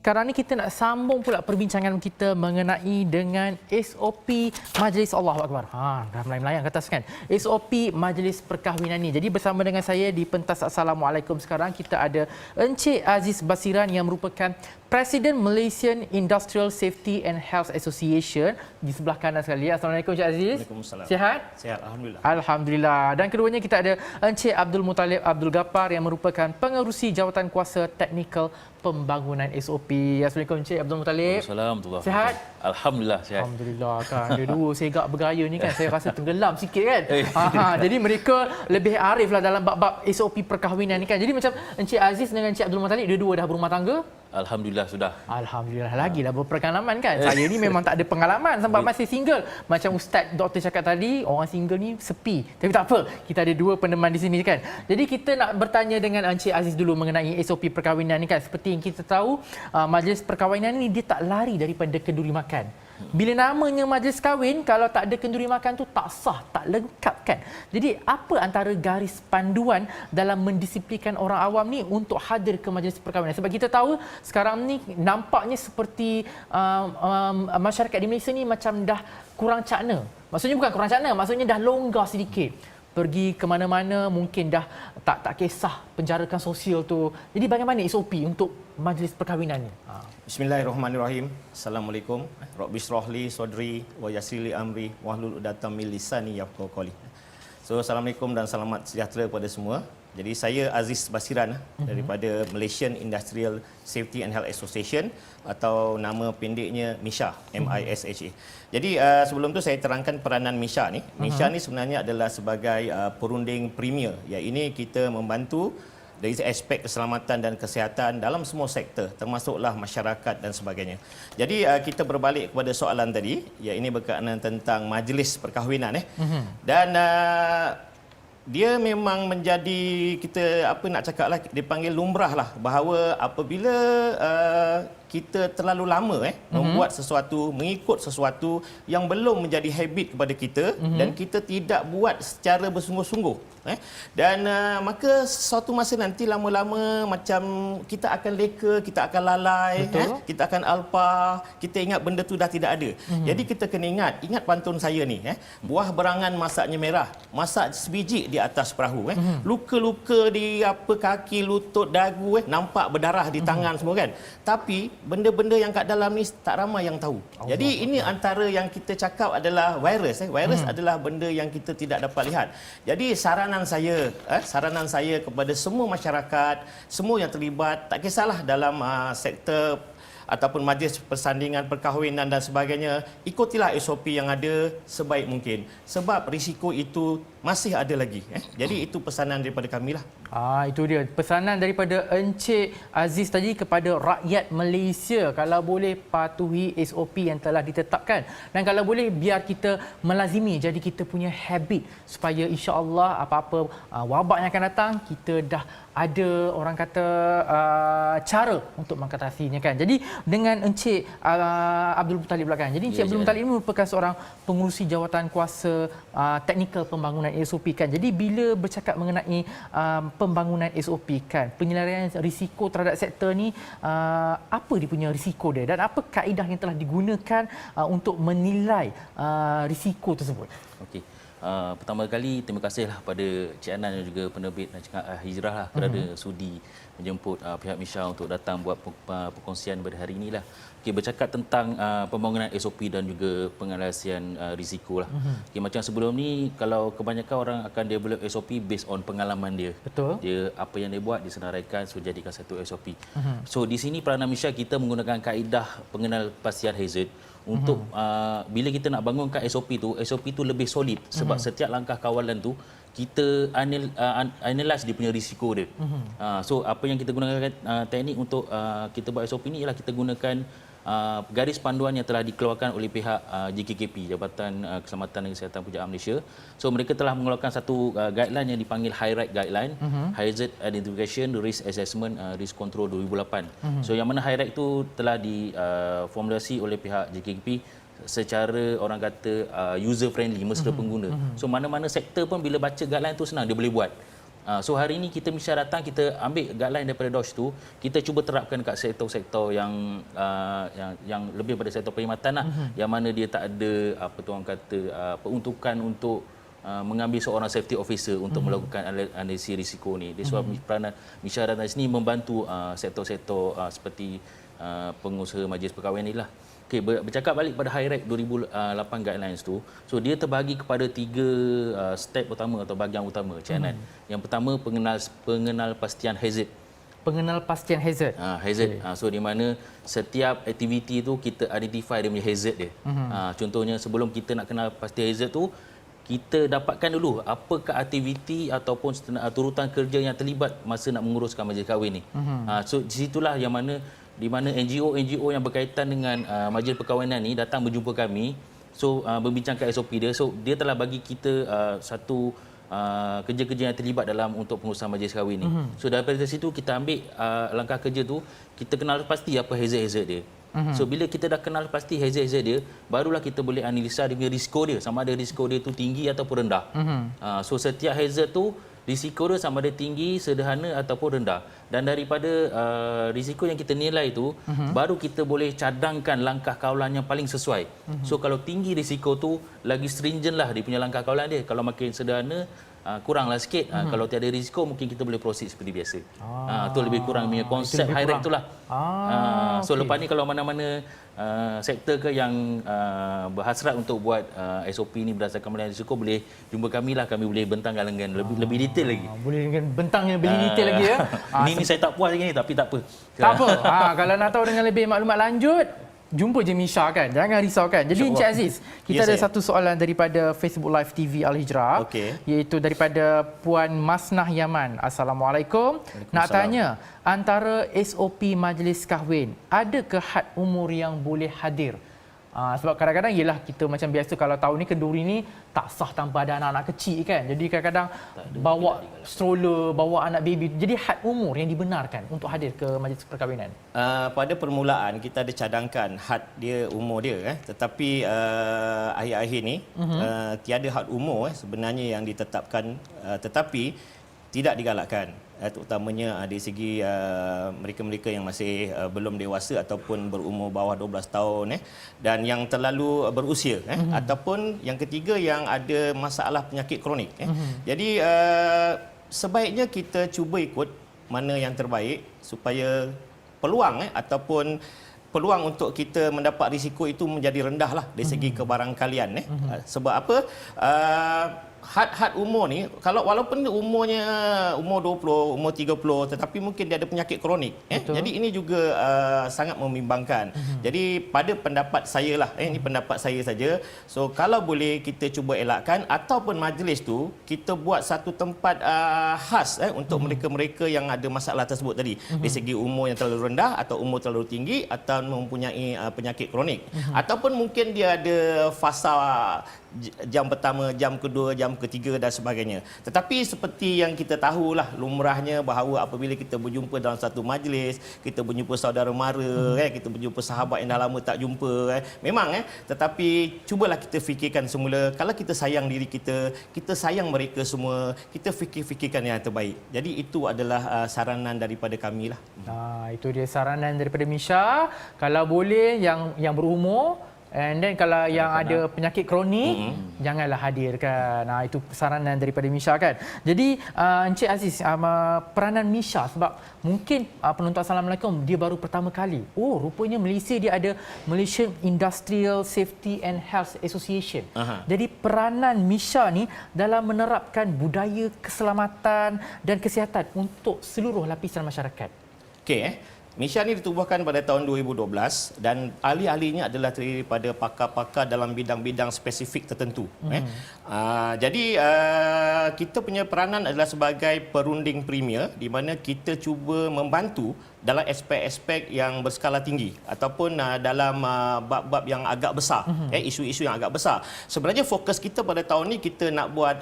sekarang ni kita nak sambung pula perbincangan kita mengenai dengan SOP Majlis Allahu Akbar. Dah melayang ke atas kan. SOP Majlis Perkahwinan ni. Jadi bersama dengan saya di pentas Assalamualaikum sekarang kita ada Encik Aziz Basiran yang merupakan Presiden Malaysian Industrial Safety and Health Association di sebelah kanan sekali. Assalamualaikum Encik Aziz. Waalaikumsalam. Sihat? Sihat, alhamdulillah. Alhamdulillah. Dan keduanya kita ada Encik Abdul Muttalib Abdul Ghaffar yang merupakan Pengerusi Jawatan Kuasa Teknikal Pembangunan SOP. Assalamualaikum Encik Abdul Muttalib. Assalamualaikum. Sihat? Alhamdulillah sihat. Alhamdulillah kan. Dua-dua segak bergaya ni kan saya rasa tenggelam sikit kan. Jadi mereka lebih arif lah dalam bab-bab SOP perkahwinan ni kan. Jadi macam Encik Aziz dengan Encik Abdul Muttalib dua-dua dah berumah tangga. Alhamdulillah sudah. Alhamdulillah lagilah berpengalaman kan. Saya ni memang tak ada pengalaman sebab masih single. Macam Ustaz Doktor cakap tadi, orang single ni sepi. Tapi tak apa, kita ada dua peneman di sini kan. Jadi kita nak bertanya dengan Encik Aziz dulu mengenai SOP perkahwinan ni kan. Seperti yang kita tahu, majlis perkahwinan ni dia tak lari daripada kenduri makan. Bila namanya majlis kahwin, kalau tak ada kenduri makan tu tak sah, tak lengkap kan. Jadi apa antara garis panduan dalam mendisiplinkan orang awam ni untuk hadir ke majlis perkahwinan? Sebab kita tahu sekarang ni nampaknya seperti masyarakat di Malaysia ni macam dah kurang cakna. Maksudnya bukan kurang cakna, maksudnya dah longgar sedikit. Pergi ke mana-mana mungkin dah tak kisah penjarakan sosial tu. Jadi bagaimana SOP untuk majlis perkahwinan ni? Bismillahirrahmanirrahim. Assalamualaikum. Rabbi shrahli sadri wa yassirli amri wahlul 'uqdatam min lisani yafqahu qawli. So assalamualaikum dan selamat sejahtera kepada semua. Jadi saya Aziz Basiran daripada Malaysian Industrial Safety and Health Association atau nama pendeknya MISHA, MISHA. Jadi sebelum tu saya terangkan peranan MISHA ni. MISHA ni sebenarnya adalah sebagai perunding premier. Ya, ini kita membantu dari aspek keselamatan dan kesihatan dalam semua sektor, termasuklah masyarakat dan sebagainya. Jadi kita berbalik kepada soalan tadi, ya ini berkenaan tentang majlis perkahwinan dan dia memang menjadi kita apa nak cakaplah dipanggil lumrah lah bahawa apabila kita terlalu lama membuat sesuatu, mengikut sesuatu yang belum menjadi habit kepada kita dan kita tidak buat secara bersungguh-sungguh dan maka suatu masa nanti lama-lama macam kita akan leka, kita akan lalai, kita akan alpa, kita ingat benda tu dah tidak ada. Jadi kita kena ingat pantun saya ni, buah berangan masaknya merah, masak sebiji di atas perahu, luka-luka di apa kaki, lutut, dagu, nampak berdarah di tangan semua kan. Tapi benda-benda yang kat dalam ni tak ramai yang tahu. Jadi ini antara yang kita cakap adalah virus. Virus adalah benda yang kita tidak dapat lihat. Jadi saranan saya kepada semua masyarakat, semua yang terlibat, tak kisahlah dalam sektor ataupun majlis persandingan perkahwinan dan sebagainya, ikutilah SOP yang ada sebaik mungkin. Sebab risiko itu masih ada lagi. Jadi itu pesanan daripada kami lah. Itu dia pesanan daripada Encik Aziz tadi kepada rakyat Malaysia. Kalau boleh patuhi SOP yang telah ditetapkan. Dan kalau boleh biar kita melazimi, jadi kita punya habit supaya insya-Allah apa-apa wabak yang akan datang, kita dah ada orang kata cara untuk mengatasinya kan. Jadi dengan Encik Abdul Muttalib belakang. Jadi Encik Abdul Muttalib ini merupakan seorang pengurusi jawatan kuasa teknikal pembangunan SOP kan. Jadi bila bercakap mengenai pembangunan SOP kan, penyelesaian risiko terhadap sektor ni, apa dia punya risiko dia dan apa kaedah yang telah digunakan untuk menilai risiko tersebut? Okey. Pertama kali terima kasihlah pada Cik Anan dan juga penerbit Hijrah lah kerana sudi menjemput pihak MISHA untuk datang buat perkongsian pada hari inilah. Okey, bercakap tentang pembangunan SOP dan juga pengalasian risiko lah. Okey, macam sebelum ni kalau kebanyakan orang akan develop SOP based on pengalaman dia. Betul. Dia apa yang dia buat disenaraikan jadikan satu SOP. So di sini peranan MISHA kita menggunakan kaedah pengenalpastian hazard untuk bila kita nak bangunkan SOP tu lebih solid sebab setiap langkah kawalan tu kita analyze dia punya risiko dia. So apa yang kita gunakan teknik untuk kita buat SOP ni ialah kita gunakan garis panduan yang telah dikeluarkan oleh pihak JKKP, Jabatan Keselamatan dan Kesihatan Pujaan Malaysia. So mereka telah mengeluarkan satu guideline yang dipanggil HIRIGHT guideline, Hazard Identification, Risk Assessment, Risk Control 2008. So yang mana HIRIGHT itu telah diformulasi oleh pihak JKKP secara orang kata user friendly, mesra pengguna. So mana-mana sektor pun bila baca guideline tu senang dia boleh buat. So hari ini kita Misha datang, kita ambil guideline daripada DOSH tu, kita cuba terapkan kat sektor-sektor yang lebih pada sektor perkhidmatan lah, yang mana dia tak ada apa tu orang kata peruntukan untuk mengambil seorang safety officer untuk melakukan analisis risiko ni. Dia sebab peranan Misha datang sini membantu sektor-sektor seperti pengusaha majlis perkahwinan ni lah. Okey, bercakap balik pada HIREC 2008 guidelines tu. So dia terbahagi kepada 3 step utama atau bahagian utama, Cik Anan. Yang pertama pengenalpastian hazard. Pengenalpastian hazard. Hazard. Okay. So di mana setiap aktiviti tu kita identify dia punya hazard dia. Contohnya sebelum kita nak kenal pasti hazard tu, kita dapatkan dulu apakah aktiviti ataupun turutan kerja yang terlibat masa nak menguruskan majlis kahwin ni. So di situlah yang di mana NGO yang berkaitan dengan majlis perkahwinan ni datang berjumpa kami, so membincangkan SOP dia. So dia telah bagi kita satu kerja-kerja yang terlibat dalam untuk pengurusan majlis kahwin ni. So daripada situ kita ambil langkah kerja tu, kita kenal pasti apa hazard dia. So bila kita dah kenal pasti hazard dia, barulah kita boleh analisa dia punya risiko dia, sama ada risiko dia tu tinggi ataupun rendah. So setiap hazard tu risiko dia sama ada tinggi, sederhana ataupun rendah. Dan daripada risiko yang kita nilai itu, baru kita boleh cadangkan langkah kawalan yang paling sesuai. So kalau tinggi risiko tu, lagi stringent lah dia punya langkah kawalan dia. Kalau makin sederhana, kuranglah sikit. Kalau tiada risiko, mungkin kita boleh proceed seperti biasa. Itu lebih kurang punya konsep HIREC itulah. So lepas ni kalau mana-mana sektor ke yang berhasrat untuk buat SOP ni berdasarkan penilaian risiko, boleh jumpa kami lah. Kami boleh bentangkan dengan lebih detail lagi. Boleh dengan bentangnya lebih detail lagi ya. Ini saya tak puas lagi ni, tapi tak apa. Tak apa. Kalau nak tahu dengan lebih maklumat lanjut, jumpa je Misha kan. Jangan risaukan. Jadi Encik Aziz, kita ada satu soalan daripada Facebook Live TV Al-Hijrah, iaitu daripada Puan Masnah Yaman. Assalamualaikum. Nak tanya, antara SOP majlis kahwin, ada ke had umur yang boleh hadir? Sebab kadang-kadang yelah kita macam biasa kalau tahun ni kenduri ni tak sah tanpa ada anak-anak kecil kan. Jadi kadang-kadang bawa stroller, bawa anak baby. Jadi had umur yang dibenarkan untuk hadir ke majlis perkahwinan. Pada permulaan kita ada cadangkan had dia umur dia tetapi akhir-akhir ni tiada had umur sebenarnya yang ditetapkan, tetapi tidak digalakkan. Terutamanya dari segi mereka-mereka yang masih belum dewasa ataupun berumur bawah 12 tahun dan yang terlalu berusia ataupun yang ketiga yang ada masalah penyakit kronik. Jadi sebaiknya kita cuba ikut mana yang terbaik supaya peluang ataupun peluang untuk kita mendapat risiko itu menjadi rendah lah dari segi kebarangkalian. Sebab apa? Had umur ni, kalau walaupun umurnya umur 20, umur 30, tetapi mungkin dia ada penyakit kronik. Jadi ini juga sangat membimbangkan. Jadi pada pendapat saya lah, ini pendapat saya saja. So kalau boleh kita cuba elakkan ataupun majlis tu kita buat satu tempat khas untuk mereka-mereka yang ada masalah tersebut tadi. Dari segi umur yang terlalu rendah atau umur terlalu tinggi atau mempunyai penyakit kronik. Ataupun mungkin dia ada fasa jam pertama, jam kedua, jam ketiga dan sebagainya. Tetapi seperti yang kita tahulah lumrahnya bahawa apabila kita berjumpa dalam satu majlis, kita berjumpa saudara mara, kita berjumpa sahabat yang dah lama tak jumpa, memang tetapi cubalah kita fikirkan semula, kalau kita sayang diri kita, kita sayang mereka semua, kita fikirkan yang terbaik. Jadi itu adalah saranan daripada kami lah. Itu dia saranan daripada Misha. Kalau boleh yang berumur, and then kalau yang ada penyakit kronik, janganlah hadirkan. Itu saranan daripada Misha kan. Jadi Encik Aziz, peranan Misha, sebab mungkin penonton Assalamualaikum dia baru pertama kali. Rupanya Malaysia dia ada Malaysian Industrial Safety and Health Association. Jadi peranan Misha ni dalam menerapkan budaya keselamatan dan kesihatan untuk seluruh lapisan masyarakat. Okey. Misha ni ditubuhkan pada tahun 2012 dan ahli-ahlinya adalah terdiri daripada pakar-pakar dalam bidang-bidang spesifik tertentu. Jadi kita punya peranan adalah sebagai perunding premier di mana kita cuba membantu dalam aspek-aspek yang berskala tinggi ataupun dalam bab-bab yang agak besar, isu-isu yang agak besar. Sebenarnya fokus kita pada tahun ni kita nak buat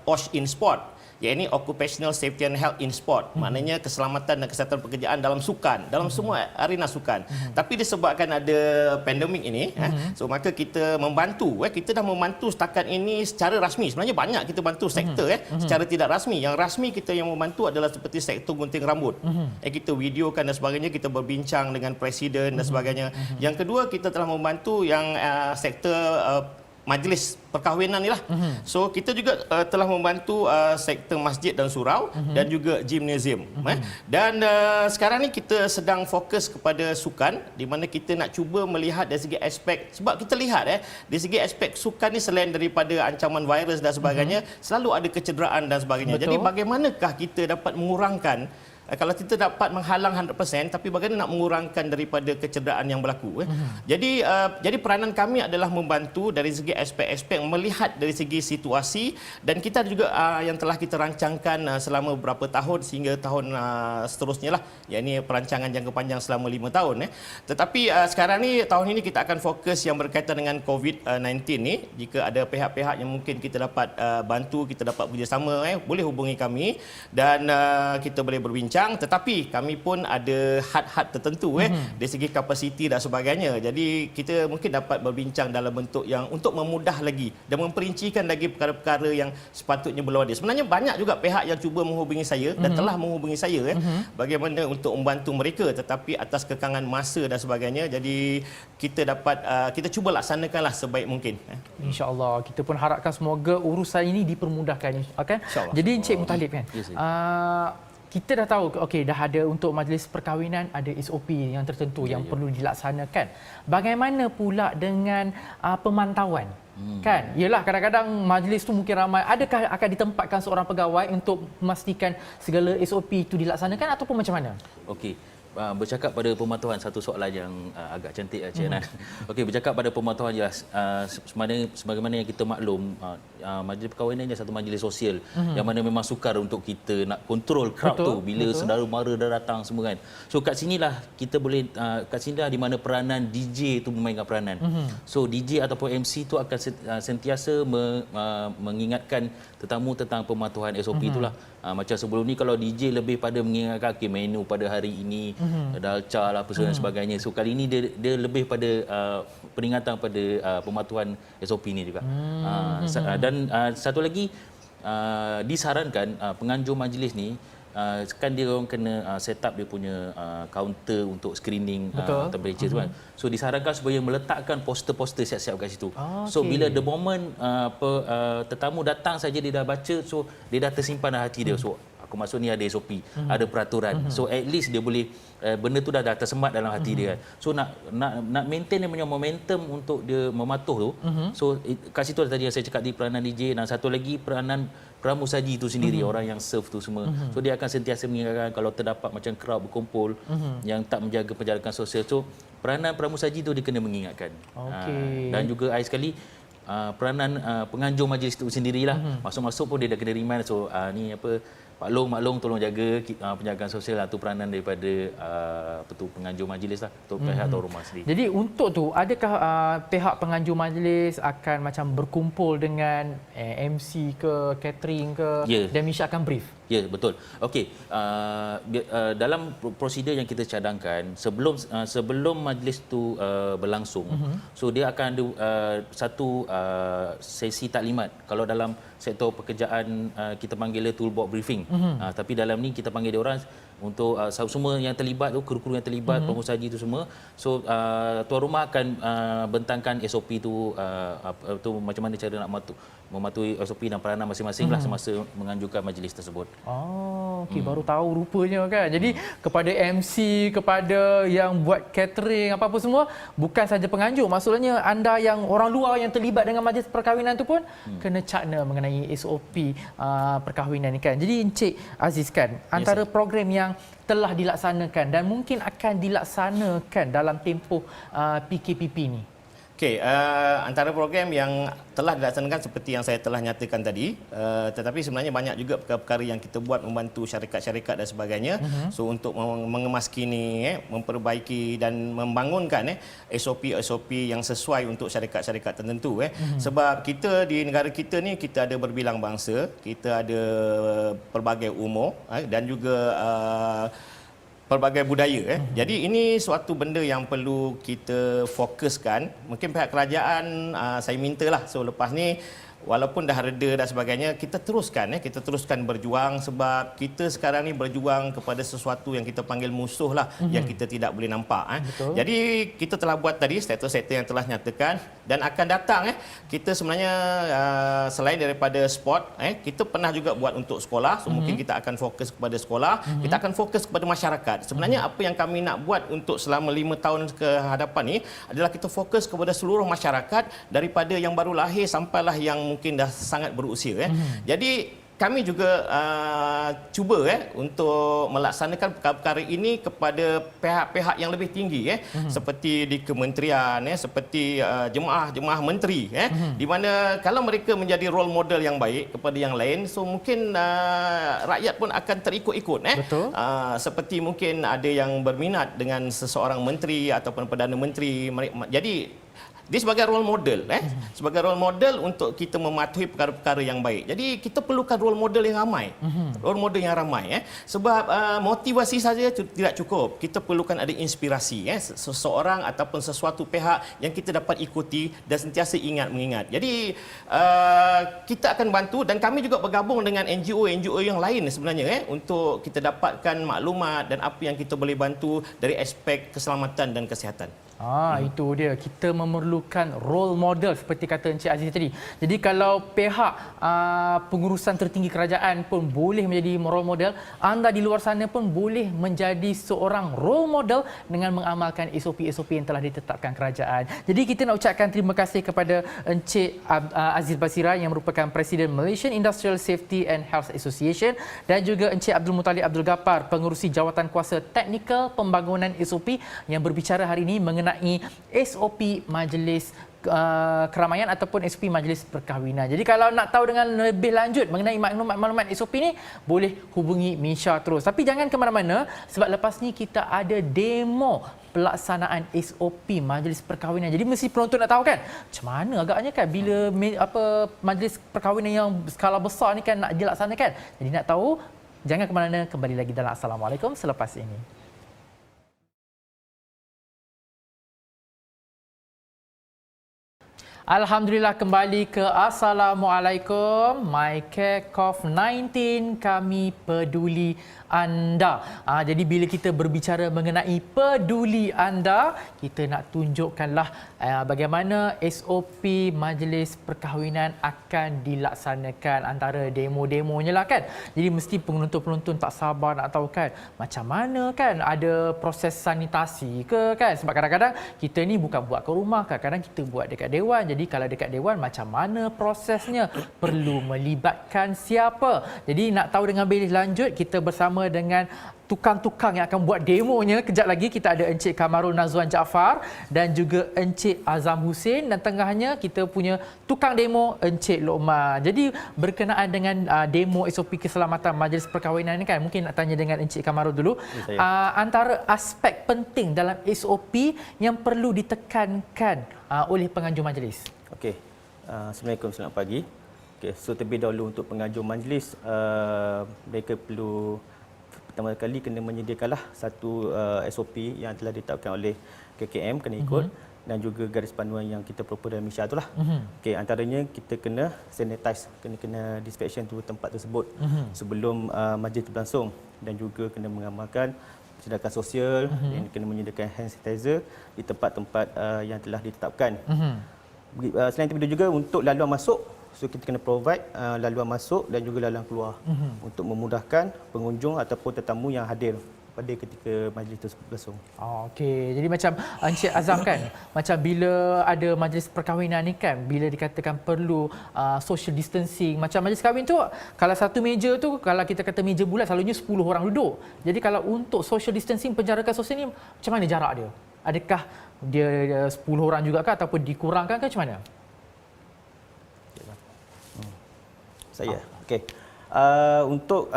OSH in Sport. iaitu Occupational Safety and Health in Sport. Maknanya keselamatan dan kesihatan pekerjaan dalam sukan, dalam semua arena sukan. Tapi disebabkan ada pandemik ini, so maka kita membantu. Kita dah membantu setakat ini secara rasmi. Sebenarnya banyak kita bantu sektor secara tidak rasmi. Yang rasmi kita yang membantu adalah seperti sektor gunting rambut. Kita videokan dan sebagainya, kita berbincang dengan presiden dan sebagainya. Yang kedua, kita telah membantu yang sektor majlis perkahwinan ni lah. So kita juga telah membantu sektor masjid dan surau dan juga gimnasium. Dan sekarang ni kita sedang fokus kepada sukan, di mana kita nak cuba melihat dari segi aspek, sebab kita lihat dari segi aspek sukan ni selain daripada ancaman virus dan sebagainya, selalu ada kecederaan dan sebagainya. Betul. Jadi bagaimanakah kita dapat mengurangkan, kalau kita dapat menghalang 100%, tapi bagaimana nak mengurangkan daripada kecederaan yang berlaku. Jadi peranan kami adalah membantu dari segi aspek-aspek, melihat dari segi situasi, dan kita juga yang telah kita rancangkan selama beberapa tahun sehingga tahun seterusnya lah, iaitu perancangan jangka panjang selama 5 tahun. Tetapi sekarang ni, tahun ini kita akan fokus yang berkaitan dengan COVID-19 ni. Jika ada pihak-pihak yang mungkin kita dapat bantu, kita dapat bekerjasama, boleh hubungi kami dan kita boleh berbincang. Tetapi kami pun ada had-had tertentu dari segi kapasiti dan sebagainya. Jadi kita mungkin dapat berbincang dalam bentuk yang untuk memudah lagi dan memperincikan lagi perkara-perkara yang sepatutnya belum ada. Sebenarnya banyak juga pihak yang cuba menghubungi saya dan telah menghubungi saya bagaimana untuk membantu mereka, tetapi atas kekangan masa dan sebagainya. Jadi kita cuba laksanakanlah sebaik mungkin. InsyaAllah. Kita pun harapkan semoga urusan ini dipermudahkan. InsyaAllah. Jadi Encik Muttalib kan, Yes, kita dah tahu, dah ada untuk majlis perkahwinan, ada SOP yang tertentu yang perlu dilaksanakan. Bagaimana pula dengan pemantauan? Kan? Yelah, kadang-kadang majlis tu mungkin ramai. Adakah akan ditempatkan seorang pegawai untuk memastikan segala SOP itu dilaksanakan ataupun macam mana? Okey. Bercakap pada pemantauan, satu soalan yang agak cantik Cik Nan. Okey, bercakap pada pemantauan, jelas sebagaimana yang kita maklum, majlis perkahwinan adalah satu majlis sosial yang mana memang sukar untuk kita nak kontrol crowd tu bila saudara mara dah datang semua kan. So kat sinilah kita boleh, kat sinilah di mana peranan DJ tu memainkan peranan. So DJ ataupun MC tu akan sentiasa mengingatkan tetamu tentang pemantauan SOP itulah. Macam sebelum ni kalau DJ lebih pada mengingatkan menu pada hari ini, dalca lah apa sebagainya. So kali ini dia lebih pada peringatan pada pemantauan SOP ni juga. Dan satu lagi, disarankan penganjur majlis ni kan dia orang kena set up dia punya kaunter untuk screening temperature tu kan. So disarankan supaya meletakkan poster-poster siap-siap kat situ. So bila the moment tetamu datang saja dia dah baca, so dia dah tersimpan dalam hati dia. So aku maksud ni ada SOP, ada peraturan. So at least dia boleh benda tu dah tersemat dalam hati dia kan. So nak maintain dia punya momentum untuk dia mematuh tu. So kat situ tadi yang saya cakap di peranan DJ, dan satu lagi peranan pramusaji itu sendiri, orang yang serve tu semua. So dia akan sentiasa mengingatkan kalau terdapat macam crowd berkumpul yang tak menjaga penjarakan sosial. So peranan pramusaji tu dia kena mengingatkan. Dan juga akhir sekali peranan penganjur majlis itu sendirilah. Masuk-masuk pun dia dah kena remind. So ni apa, maklum tolong jaga penjagaan sosial, itu peranan daripada penganjur majlis lah, untuk pihak tuan rumah sendiri. Jadi untuk tu, adakah pihak penganjur majlis akan macam berkumpul dengan MC ke, catering ke, dan Misha akan brief? Ya, betul. Okey, dalam prosedur yang kita cadangkan sebelum majlis tu berlangsung, so dia akan ada satu sesi taklimat. Kalau dalam sektor pekerjaan kita panggil toolbox briefing. Tapi dalam ni kita panggil dia orang untuk semua yang terlibat tu, kru-kru yang terlibat, pengusahaji tu semua. So tuan rumah akan bentangkan SOP tu, macam mana cara nak mematuhi SOP dan peranan masing-masing lah semasa menganjurkan majlis tersebut. Okey, baru tahu rupanya kan. Jadi kepada MC, kepada yang buat catering apa-apa semua, bukan saja penganjur, maksudnya anda yang orang luar yang terlibat dengan majlis perkahwinan tu pun kena cakna mengenai SOP perkahwinan ni kan. Jadi Encik Aziz kan, antara program yang telah dilaksanakan dan mungkin akan dilaksanakan dalam tempoh PKPP ni. Okey, antara program yang telah dilaksanakan seperti yang saya telah nyatakan tadi, tetapi sebenarnya banyak juga perkara-perkara yang kita buat membantu syarikat-syarikat dan sebagainya. So untuk mengemaskini, memperbaiki dan membangunkan SOP-SOP yang sesuai untuk syarikat-syarikat tertentu. Sebab kita di negara kita ni kita ada berbilang bangsa, kita ada pelbagai umur dan juga pelbagai budaya. Jadi ini suatu benda yang perlu kita fokuskan. Mungkin pihak kerajaan saya mintalah selepas ni walaupun dah reda dan sebagainya, kita teruskan berjuang sebab kita sekarang ni berjuang kepada sesuatu yang kita panggil musuh lah, yang kita tidak boleh nampak. Jadi kita telah buat tadi sektor-sektor yang telah nyatakan dan akan datang kita sebenarnya selain daripada sport, kita pernah juga buat untuk sekolah. So mungkin kita akan fokus kepada sekolah, kita akan fokus kepada masyarakat. Sebenarnya apa yang kami nak buat untuk selama 5 tahun ke hadapan ni adalah kita fokus kepada seluruh masyarakat daripada yang baru lahir sampailah yang mungkin dah sangat berusia. Jadi kami juga cuba untuk melaksanakan perkara-perkara ini kepada pihak-pihak yang lebih tinggi seperti di kementerian, seperti jemaah-jemaah menteri di mana kalau mereka menjadi role model yang baik kepada yang lain, so mungkin rakyat pun akan terikut-ikut seperti mungkin ada yang berminat dengan seseorang menteri ataupun perdana menteri. Jadi dia sebagai role model, sebagai role model untuk kita mematuhi perkara-perkara yang baik. Jadi kita perlukan role model yang ramai, role model yang ramai. Sebab motivasi saja tidak cukup. Kita perlukan ada inspirasi, seseorang ataupun sesuatu pihak yang kita dapat ikuti dan sentiasa mengingat. Jadi kita akan bantu dan kami juga bergabung dengan NGO yang lain sebenarnya untuk kita dapatkan maklumat dan apa yang kita boleh bantu dari aspek keselamatan dan kesihatan. Itu dia. Kita memerlukan role model seperti kata Encik Aziz tadi. Jadi kalau pihak pengurusan tertinggi kerajaan pun boleh menjadi role model, anda di luar sana pun boleh menjadi seorang role model dengan mengamalkan SOP-SOP yang telah ditetapkan kerajaan. Jadi kita nak ucapkan terima kasih kepada Encik Aziz Basira yang merupakan Presiden Malaysian Industrial Safety and Health Association dan juga Encik Abdul Muttalib Abdul Ghaffar, pengerusi Jawatan Kuasa Teknikal Pembangunan SOP yang berbicara hari ini mengenai SOP Majlis Keramaian ataupun SOP Majlis Perkahwinan. Jadi kalau nak tahu dengan lebih lanjut mengenai maklumat-maklumat SOP ni, boleh hubungi Misha terus. Tapi jangan ke mana-mana sebab lepas ni kita ada demo pelaksanaan SOP Majlis Perkahwinan. Jadi mesti penonton nak tahu kan, macam mana agaknya kan bila Majlis Perkahwinan yang skala besar ni kan nak dilaksanakan. Jadi nak tahu, jangan ke mana-mana, kembali lagi dalam Assalamualaikum selepas ini. Alhamdulillah, kembali ke Assalamualaikum. My Care COVID-19, kami peduli anda. Jadi bila kita berbicara mengenai peduli anda, kita nak tunjukkanlah bagaimana SOP Majlis Perkahwinan akan dilaksanakan, antara demo-demonya lah kan. Jadi mesti penonton-penonton tak sabar nak tahu kan macam mana kan ada proses sanitasi ke kan. Sebab kadang-kadang kita ni bukan buat ke rumah, kadang-kadang kita buat dekat dewan. Jadi kalau dekat dewan macam mana prosesnya, perlu melibatkan siapa. Jadi nak tahu dengan lebih lanjut, kita bersama dengan tukang-tukang yang akan buat demonya. Kejap lagi kita ada Encik Kamarul Nazwan Jaafar dan juga Encik Azam Hussein, dan tengahnya kita punya tukang demo Encik Lokman. Jadi berkenaan dengan demo SOP keselamatan Majlis Perkahwinan ni kan, mungkin nak tanya dengan Encik Kamarul dulu. Antara aspek penting dalam SOP yang perlu ditekankan oleh penganjur majlis. Okey. Assalamualaikum, selamat pagi. Okey, so terlebih dahulu untuk penganjur majlis, mereka perlu pertama kali kena menyediakanlah satu SOP yang telah ditetapkan oleh KKM, kena ikut, dan juga garis panduan yang kita propose dalam Misha itulah. Okey, antaranya kita kena sanitize, kena disinfection tu tempat tersebut sebelum majlis itu berlangsung, dan juga kena mengamalkan tindakan sosial, dan kena menyediakan hand sanitizer di tempat-tempat yang telah ditetapkan. Selain itu juga untuk laluan masuk, so kita kena provide laluan masuk dan juga laluan keluar untuk memudahkan pengunjung ataupun tetamu yang hadir pada ketika majlis tersebut berlangsung. Okey, jadi macam Encik Azam kan, macam bila ada majlis perkahwinan ni kan, bila dikatakan perlu social distancing, macam majlis kahwin tu, kalau satu meja tu, kalau kita kata meja bulat, selalunya 10 orang duduk. Jadi kalau untuk social distancing, penjarakan sosial ni, macam mana jarak dia? adakah dia 10 orang juga kah ataupun dikurangkan ke macam mana? Saya. Okey. Untuk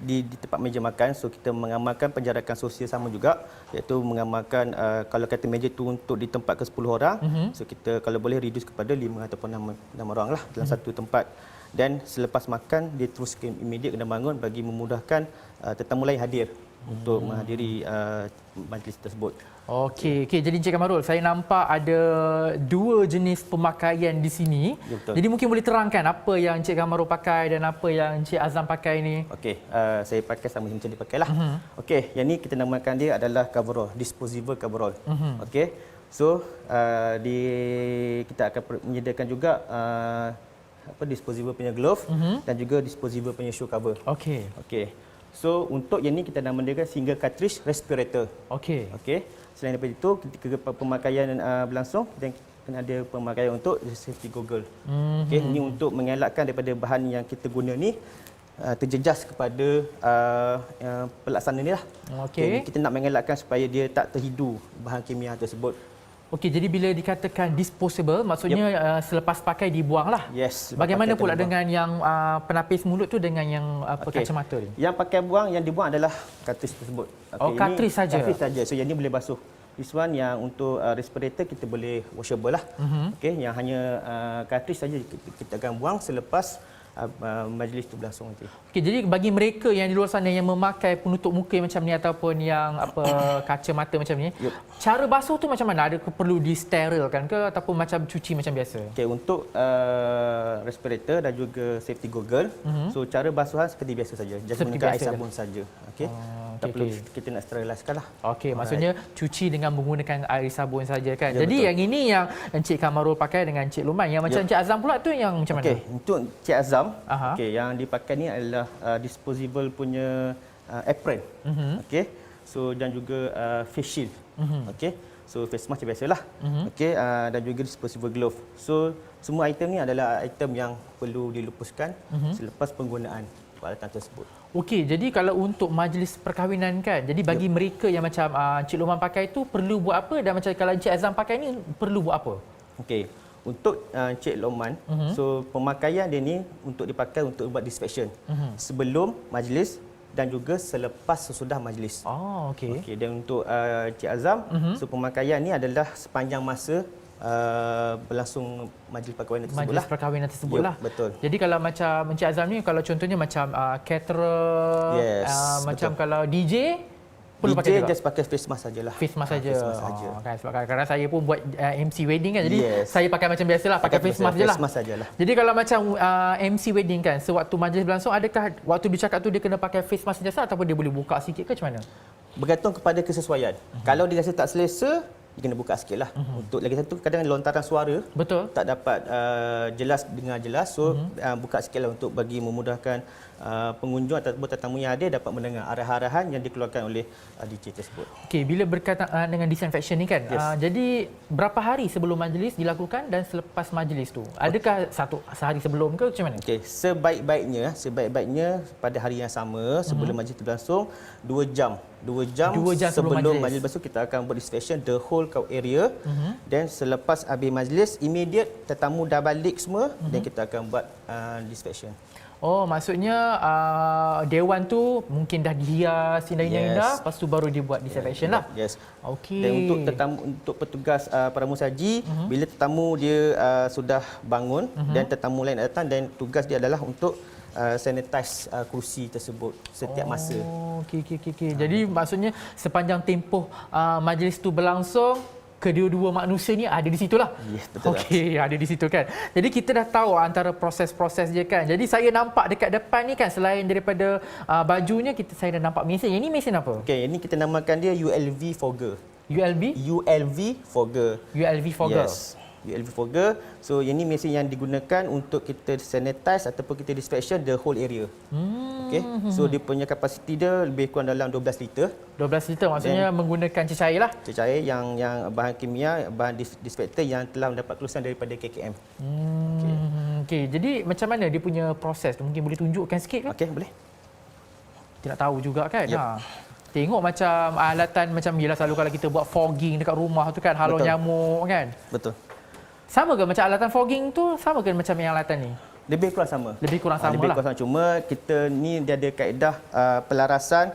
di tempat meja makan, so kita mengamalkan penjarakan sosial sama juga, iaitu mengamalkan kalau kata meja tu untuk di tempat ke 10 orang, so kita kalau boleh reduce kepada 5 ataupun 6 orang lah dalam satu tempat. Dan selepas makan dia terus immediate kena bangun bagi memudahkan tetamu lain hadir untuk menghadiri majlis tersebut. Okey, jadi Encik Kamarul, saya nampak ada 2 jenis pemakaian di sini. Ya, betul. Jadi mungkin boleh terangkan apa yang Encik Kamarul pakai dan apa yang Encik Azam pakai ni? Okey, saya pakai sama macam dia pakai lah. Okey, yang ni kita namakan dia adalah coverall, disposable coverall. Okey, so kita akan menyediakan juga disposable punya glove dan juga disposable punya shoe cover. Okey. Okey. So untuk yang ni kita namakan single cartridge respirator. Okey. Okey. Selain daripada itu, ketika pemakaian berlangsung, kita kena ada pemakaian untuk safety goggle. Okey, ini untuk mengelakkan daripada bahan yang kita guna ni terjejas kepada pelaksana ni lah. Okey. Kita nak mengelakkan supaya dia tak terhidu bahan kimia tersebut. Okey, jadi bila dikatakan disposable, maksudnya selepas pakai dibuang lah. Yes. Bagaimana pula dibuang. dengan yang penapis mulut tu dengan yang Okey. kacamata ni? Yang pakai buang, yang dibuang adalah cartridge tersebut. Oh, cartridge saja. Cartridge saja. So yang ni boleh basuh. This one yang untuk respirator kita boleh washable lah. Okey, yang hanya cartridge saja kita akan buang selepas majlis tu berlangsung nanti. Okey, jadi bagi mereka yang di luar sana yang memakai penutup muka macam ni ataupun yang kacamata macam ni, cara basuh tu macam mana? Adakah perlu disterilkan ke ataupun macam cuci macam biasa? Okey, untuk respirator dan juga safety goggle, so cara basuhan seperti biasa saja. Just Seperti menggunakan air biasa sabun saja. Okey. Tak okey, perlu okey. kita nak steriliskan lah. Okey, maksudnya cuci dengan menggunakan air sabun saja kan. Ya, Jadi betul. yang ini yang Encik Kamarul pakai dengan Encik Luman. Yang macam Encik Azam pula tu yang macam mana? Okey, untuk Cik Azam, Aha. okey, yang dipakai ni adalah disposable punya apron. Okey. So dan juga face shield. Okey. So face mask macam biasalah. Okey, dan juga disposable glove. So semua item ni adalah item yang perlu dilupuskan selepas penggunaan peralatan tersebut. Okey, jadi kalau untuk majlis perkahwinan kan, jadi bagi mereka yang macam Encik Luman pakai tu perlu buat apa dan macam kalau Encik Azam pakai ni perlu buat apa? Okey. Untuk Encik Loman, so pemakaian dia ni untuk dipakai untuk buat disinfection sebelum majlis dan juga selepas sesudah majlis. Oh, okey. Okey, dan untuk Encik Azam, so pemakaian ni adalah sepanjang masa berlangsung majlis perkahwinan tersebut Majlis lah. perkahwinan tersebut Yup, lah. betul. Jadi kalau macam Encik Azam ni, kalau contohnya macam caterer, Yes, macam betul. kalau DJ, perlu pakai DJ juga? just pakai face mask sajalah. Face mask saja. Face mask saja. Kan, sebab kadang-kadang saya pun buat MC wedding kan. Jadi Yes. saya pakai macam biasalah, pakai face mask je lah. Face mask sajalah. Jadi kalau macam MC wedding kan, sewaktu majlis berlangsung, adakah waktu bercakap tu dia kena pakai face mask saja ataupun dia boleh buka sikit ke macam mana? Bergantung kepada kesesuaian. Kalau dia rasa tak selesa, dia kena buka sikit lah. Untuk lagi satu, kadang lontaran suara Betul. tak dapat jelas dengar jelas, so buka sikit lah untuk bagi memudahkan pengunjung ataupun tetamu yang ada dapat mendengar arah-arahan yang dikeluarkan oleh DJ tersebut. Okey, bila berkaitan dengan disinfection ni kan, jadi berapa hari sebelum majlis dilakukan dan selepas majlis tu? Adakah sehari sebelum ke macam mana? Okey, sebaik-baiknya pada hari yang sama sebelum majlis berlangsung 2 jam. 2 jam sebelum majlis berlangsung kita akan buat disinfection the whole area. Dan selepas habis majlis, immediate tetamu dah balik semua dan kita akan buat disinfection. Oh, maksudnya dewan tu mungkin dah dihias indah-indah, lepas tu baru dibuat disinfection lah. Yes. Okey. Dan untuk tetamu, untuk petugas pramusaji, bila tetamu dia sudah bangun dan tetamu lain datang, dan tugas dia adalah untuk sanitize kerusi tersebut setiap masa. Oh, okey. Jadi maksudnya sepanjang tempoh majlis tu berlangsung, kedua-dua manusia ni ada di situlah. Yes, betul. Okey, ada di situ kan. Jadi kita dah tahu antara proses-proses dia kan. Jadi saya nampak dekat depan ni kan, selain daripada bajunya, saya dah nampak mesin. Yang ni mesin apa? Okey, ini kita namakan dia ULV fogger. ULV? ULV fogger. ULV fogger. Yes. ULV fogger. So yang ni mesin yang digunakan untuk kita sanitize ataupun kita disinfection the whole area. Okey. So dia punya kapasiti dia lebih kurang dalam 12 liter. 12 liter maksudnya menggunakan cecair lah. Cecair yang bahan kimia, bahan disinfektan yang telah mendapat kelulusan daripada KKM. Okey. Jadi macam mana dia punya proses tu? Mungkin boleh tunjukkan sikit ke? Okey, boleh. Kita nak tahu juga kan. Yep. Tengok macam alatan macam yelah selalu kalau kita buat fogging dekat rumah tu kan, halau Betul. nyamuk kan. Betul. Sama ke macam alatan fogging tu, sama ke macam yang alatan ni? Lebih kurang sama. Lebih kurang sama Lebih lah. kurang sama. Cuma kita ni dia ada kaedah pelarasan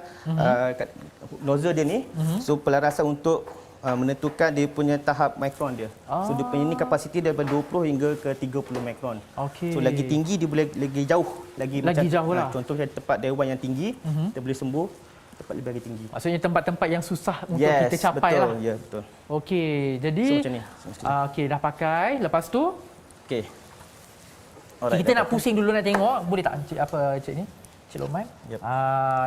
kat nozzle dia ni. So pelarasan untuk menentukan dia punya tahap mikron dia. So dia punya ni kapasiti daripada 20 hingga ke 30 mikron. Okey. So lagi tinggi dia boleh lagi jauh. Lagi jauh lah. Contohnya tempat dewan yang tinggi, kita boleh sembuh tempat lebih lagi tinggi. Maksudnya tempat-tempat yang susah untuk kita capai betul. lah. Ya, betul. Okey, jadi So, macam ni. okey dah pakai. Lepas tu Okey. kita nak pusing dulu nak tengok. Boleh tak Encik ni? Encik Lokman? Yep.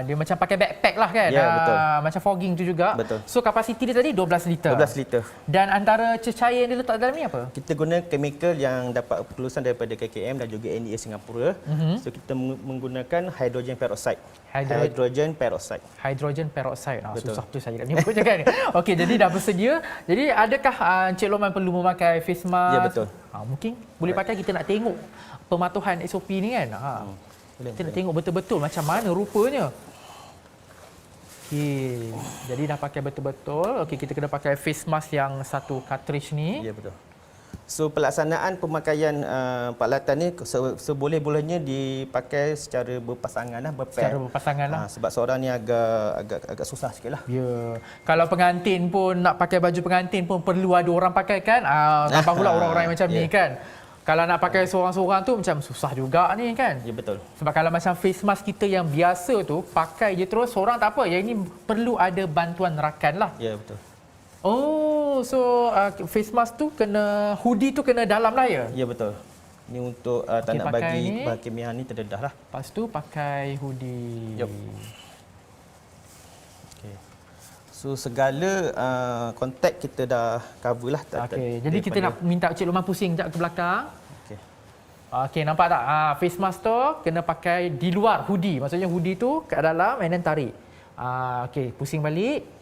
Dia macam pakai backpack lah kan? Ya, betul. Macam fogging tu juga. Betul. So kapasiti dia tadi 12 liter. 12 liter. Dan antara cecair yang dia letak dalam ni apa? Kita guna chemical yang dapat kelulusan daripada KKM dan juga NEA Singapura. So kita menggunakan hydrogen peroxide. Hydrogen peroxide. Hydrogen peroxide. Betul. Susah tu saya nak menyebutnya kan. Okey, jadi dah bersedia. Jadi adakah Encik Lokman perlu memakai face mask? Ya, betul. Mungkin boleh pakai, kita nak tengok pematuhan SOP ni kan. Kita nak tengok betul-betul macam mana rupanya. Okey, jadi dah pakai betul-betul. Okey, kita kena pakai face mask yang satu cartridge ni. Ya, betul. So pelaksanaan pemakaian peralatan ni seboleh-bolehnya dipakai secara berpasangan lah, berpair. Secara berpasangan lah. Sebab seorang ni agak susah sikit lah. Ya. Kalau pengantin pun nak pakai baju pengantin pun perlu ada orang pakai kan. Tambah pula orang-orang yang macam ni kan. Kalau nak pakai seorang-seorang tu macam susah juga ni kan. Ya, betul. Sebab kalau macam face mask kita yang biasa tu pakai je terus seorang tak apa. Yang ini perlu ada bantuan rakan lah. Ya, betul. Oh, so face mask tu kena, hoodie tu kena dalam lah ya? Ya, betul. Ni untuk tak nak pakai bagi ni. bahan kimia ni terdedah lah. Lepas tu pakai hoodie. Yup. Okay. So segala kontak kita dah cover lah. Okey, jadi kita nak minta Cik Lokman pusing sekejap ke belakang. Okey. Okey, nampak tak? Face mask tu kena pakai di luar hoodie. Maksudnya hoodie tu kat dalam and then tarik. Okey, pusing balik.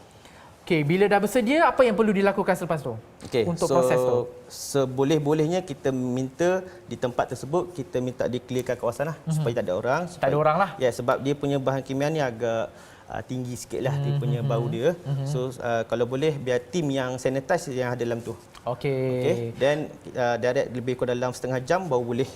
Okey, bila dah bersedia, apa yang perlu dilakukan selepas tu? Okey, untuk so proses tu. seboleh-bolehnya kita minta di tempat tersebut kita minta di-clearkan kawasan lah supaya tak ada orang. Tak ada orang lah. Ya, sebab dia punya bahan kimia ni agak tinggi sikit lah dia punya bau dia. So kalau boleh biar tim yang sanitize yang ada dalam tu. Okey. Dan direct lebih kurang dalam setengah jam baru boleh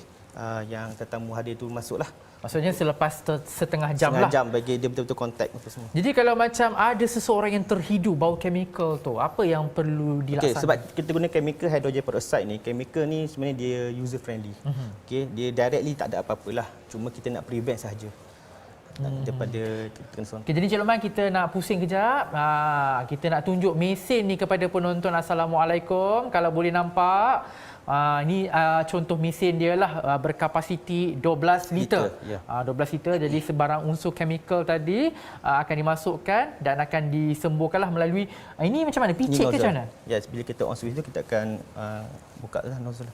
yang tetamu hadir tu masuk lah. Maksudnya selepas setengah jam Setengah lah. jam bagi dia betul-betul kontak apa semua. Jadi kalau macam ada seseorang yang terhidu bau chemical tu, apa yang perlu dilaksanakan? Okey, sebab kita guna chemical hydrogen peroxide ni, chemical ni sebenarnya dia user friendly. Okey, dia directly tak ada apa-apalah. Cuma kita nak prevent sahaja. Daripada kena sontak. Okay, jadi Cik Lokman, kita nak pusing kejap. Kita nak tunjuk mesin ni kepada penonton. Assalamualaikum. Kalau boleh nampak, ini contoh mesin dia lah, berkapasiti 12 liter. Ya. 12 liter, jadi sebarang unsur chemical tadi akan dimasukkan dan akan disembuhkanlah melalui, ini macam mana? Picit ke macam mana? Yes, bila kita on switch tu kita akan buka lah nozzle.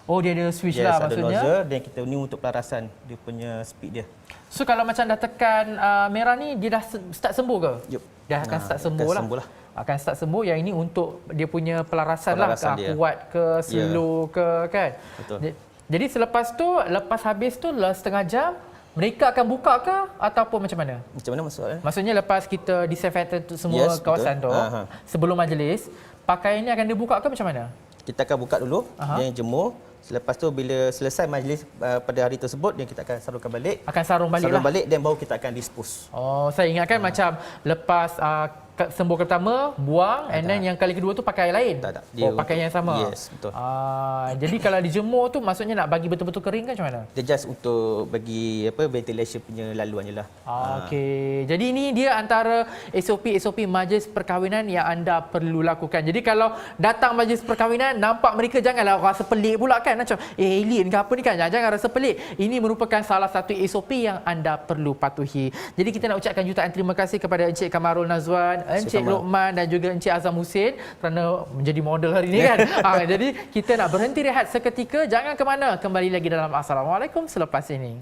Oh, dia ada switch Yes, lah ada maksudnya. nozzle dan kita ni untuk pelarasan dia punya speed dia. So kalau macam dah tekan merah ni, dia dah start sembuh ke? Yup. Dia akan start sembuh akan lah. sembuh lah. Akan start sembuh. Yang ini untuk dia punya pelarasan Pelarasan lah. dia. Kuat ke, slow ke kan. Betul. Jadi selepas tu, lepas habis tu setengah jam, mereka akan buka ke ataupun macam mana? Macam mana maksudnya? Maksudnya lepas kita disinfectant semua Yes, kawasan betul. tu, sebelum majlis, pakaian ni akan dibuka ke macam mana? Kita akan buka dulu, yang jemur. Selepas tu bila selesai majlis pada hari tersebut, dan kita akan sarungkan balik. Akan sarung balik Sarung lah. balik dan baru kita akan dispose. Oh, saya ingatkan macam lepas sembuh pertama, buang, and then yang kali kedua tu pakai lain. Tak. Oh, pakai yang sama. Yes, betul. Jadi kalau dijemur tu maksudnya nak bagi betul-betul kering kan macam mana? Dia just untuk bagi ventilation punya laluan je lah. Okey. Jadi ini dia antara SOP majlis perkahwinan yang anda perlu lakukan. Jadi kalau datang majlis perkahwinan nampak mereka, janganlah rasa pelik pula kan, macam alien ke apa ni kan. Jangan rasa pelik. Ini merupakan salah satu SOP yang anda perlu patuhi. Jadi kita nak ucapkan jutaan terima kasih kepada Encik Kamarul Nazwan, Encik Lokman dan juga Encik Azam Husin kerana menjadi model hari ini kan. Jadi kita nak berhenti rehat seketika. Jangan ke mana. Kembali lagi dalam Assalamualaikum selepas ini.